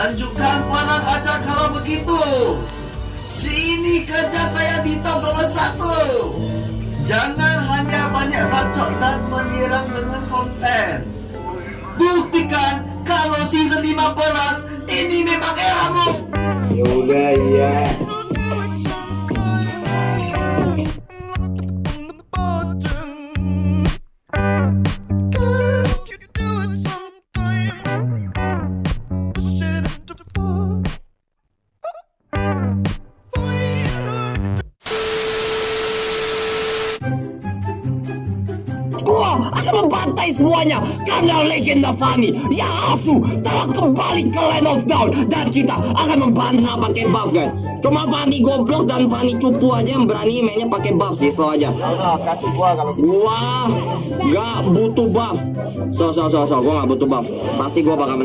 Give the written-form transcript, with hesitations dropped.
Tunjukkan panang aja kalau begitu. Sini kejar saya di top nomor 1. Jangan hanya banyak bacot dan menyerang dengan konten. Buktikan kalau season 15 ini memang eramu. Yaudah, iya. Gua akan membantai semuanya karena legenda Fanny yang asuh telah kembali ke Land of Dawn dan kita akan membantah pakai buff, guys. Cuma Fanny goblok dan Fanny cupu aja yang berani mainnya pakai buff sih, slow aja. Kasih gua kalau Gua gak butuh buff. Gua gak butuh buff. Pasti gua bakal